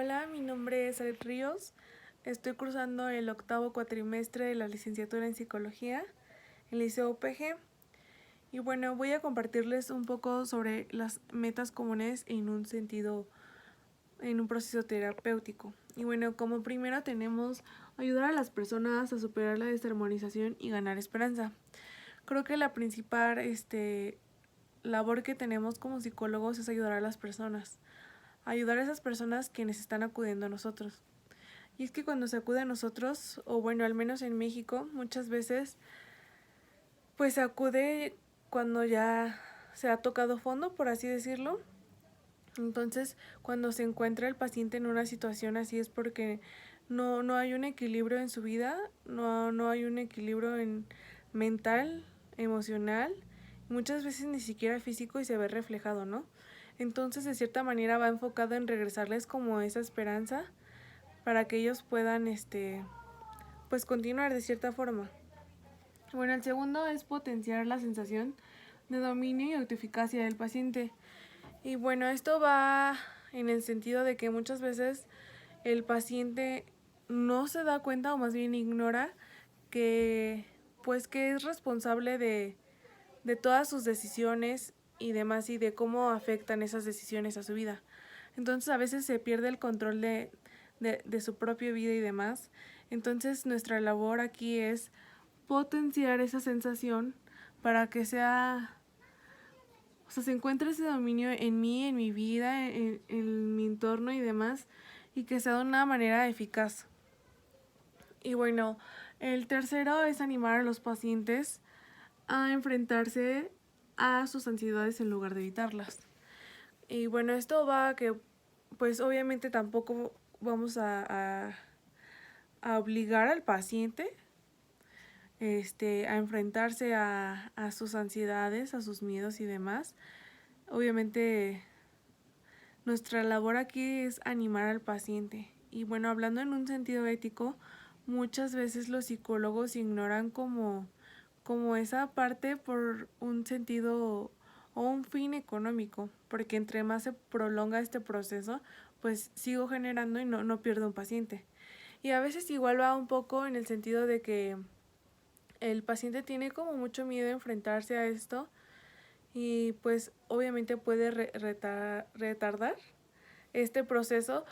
Hola, mi nombre es Aret Ríos. Estoy cursando el octavo cuatrimestre de la licenciatura en Psicología en el Liceo UPG. Y bueno, voy a compartirles un poco sobre las metas comunes en un sentido, en un proceso terapéutico. Y bueno, como primero tenemos ayudar a las personas a superar la desarmonización y ganar esperanza. Creo que la principal labor que tenemos como psicólogos es ayudar a las personas. Ayudar a esas personas quienes están acudiendo a nosotros. Y es que cuando se acude a nosotros, o bueno, al menos en México, muchas veces, pues se acude cuando ya se ha tocado fondo, por así decirlo. Entonces, cuando se encuentra el paciente en una situación así es porque no hay un equilibrio en su vida, no hay un equilibrio en mental, emocional, muchas veces ni siquiera físico y se ve reflejado, ¿no? Entonces, de cierta manera va enfocado en regresarles como esa esperanza para que ellos puedan pues continuar de cierta forma. Bueno, el segundo es potenciar la sensación de dominio y autoeficacia del paciente. Y bueno, esto va en el sentido de que muchas veces el paciente no se da cuenta o más bien ignora que pues que es responsable de todas sus decisiones y demás y de cómo afectan esas decisiones a su vida. Entonces a veces se pierde el control de su propia vida y demás. Entonces nuestra labor aquí es potenciar esa sensación para que sea, o sea, se encuentre ese dominio en mí, en mi vida, en mi entorno y demás, y que sea de una manera eficaz. Y bueno, el tercero es animar a los pacientes a enfrentarse a sus ansiedades en lugar de evitarlas. Y bueno, esto va a que, pues obviamente tampoco vamos a obligar al paciente a enfrentarse a sus ansiedades, a sus miedos y demás. Obviamente nuestra labor aquí es animar al paciente. Y bueno, hablando en un sentido ético, muchas veces los psicólogos ignoran como esa parte por un sentido o un fin económico, porque entre más se prolonga este proceso, pues sigo generando y no pierdo un paciente. Y a veces igual va un poco en el sentido de que el paciente tiene como mucho miedo a enfrentarse a esto y pues obviamente puede retardar este proceso,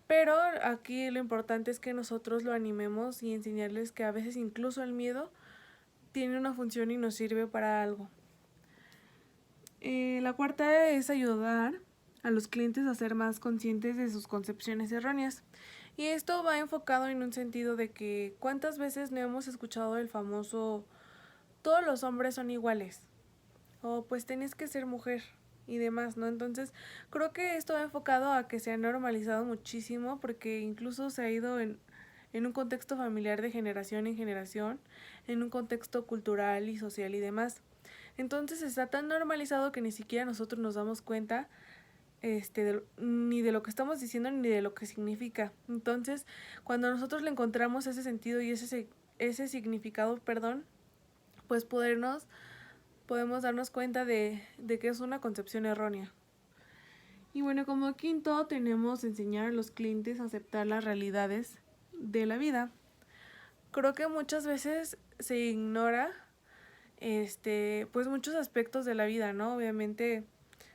pero aquí lo importante es que nosotros lo animemos y enseñarles que a veces incluso el miedo tiene una función y nos sirve para algo. La cuarta es ayudar a los clientes a ser más conscientes de sus concepciones erróneas. Y esto va enfocado en un sentido de que cuántas veces no hemos escuchado el famoso todos los hombres son iguales o pues tenés que ser mujer y demás, ¿no? Entonces creo que esto va enfocado a que se ha normalizado muchísimo porque incluso se ha ido en un contexto familiar de generación en generación, en un contexto cultural y social y demás. Entonces está tan normalizado que ni siquiera nosotros nos damos cuenta ni de lo que estamos diciendo ni de lo que significa. Entonces, cuando nosotros le encontramos ese sentido y ese significado, perdón, pues podemos darnos cuenta de que es una concepción errónea. Y bueno, como quinto tenemos enseñar a los clientes a aceptar las realidades de la vida. Creo que muchas veces se ignora pues muchos aspectos de la vida, ¿no? Obviamente,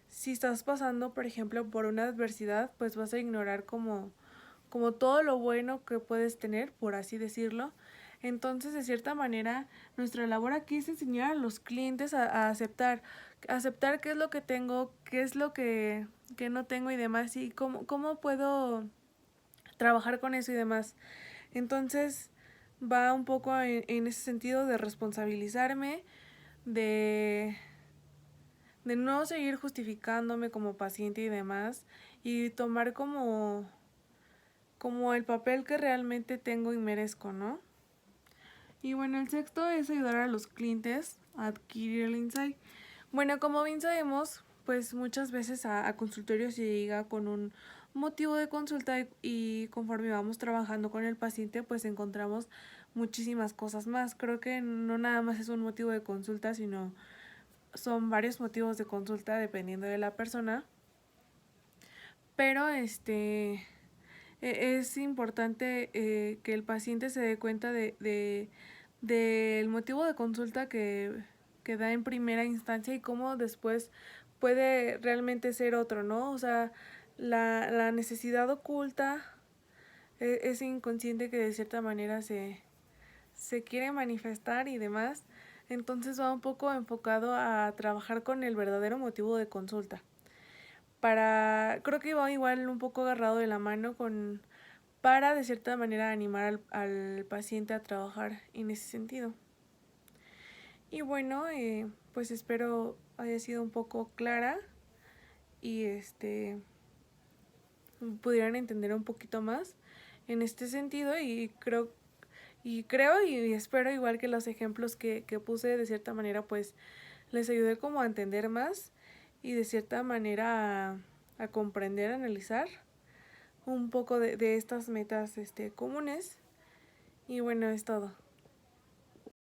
si estás pasando, por ejemplo, por una adversidad, pues vas a ignorar como todo lo bueno que puedes tener, por así decirlo. Entonces, de cierta manera, nuestra labor aquí es enseñar a los clientes a aceptar qué es lo que tengo, qué es lo que no tengo y demás, y cómo puedo trabajar con eso y demás. Entonces, va un poco en ese sentido de responsabilizarme, de, de no seguir justificándome como paciente y demás, y tomar como el papel que realmente tengo y merezco, ¿no? Y bueno, el sexto es ayudar a los clientes a adquirir el insight. Bueno, como bien sabemos, pues muchas veces a consultorio se llega con un motivo de consulta y conforme vamos trabajando con el paciente, pues encontramos muchísimas cosas más. Creo que no nada más es un motivo de consulta, sino son varios motivos de consulta dependiendo de la persona. Pero Es importante que el paciente se dé cuenta del motivo de consulta que da en primera instancia y cómo después puede realmente ser otro, ¿no? O sea, la necesidad oculta, ese inconsciente que de cierta manera se quiere manifestar y demás, entonces va un poco enfocado a trabajar con el verdadero motivo de consulta. Creo que va igual un poco agarrado de la mano para de cierta manera animar al paciente a trabajar en ese sentido. Y bueno, pues espero haya sido un poco clara y pudieran entender un poquito más en este sentido, y creo y espero igual que los ejemplos que puse de cierta manera pues les ayude como a entender más y de cierta manera a comprender, a analizar un poco de estas metas comunes. Y bueno, es todo.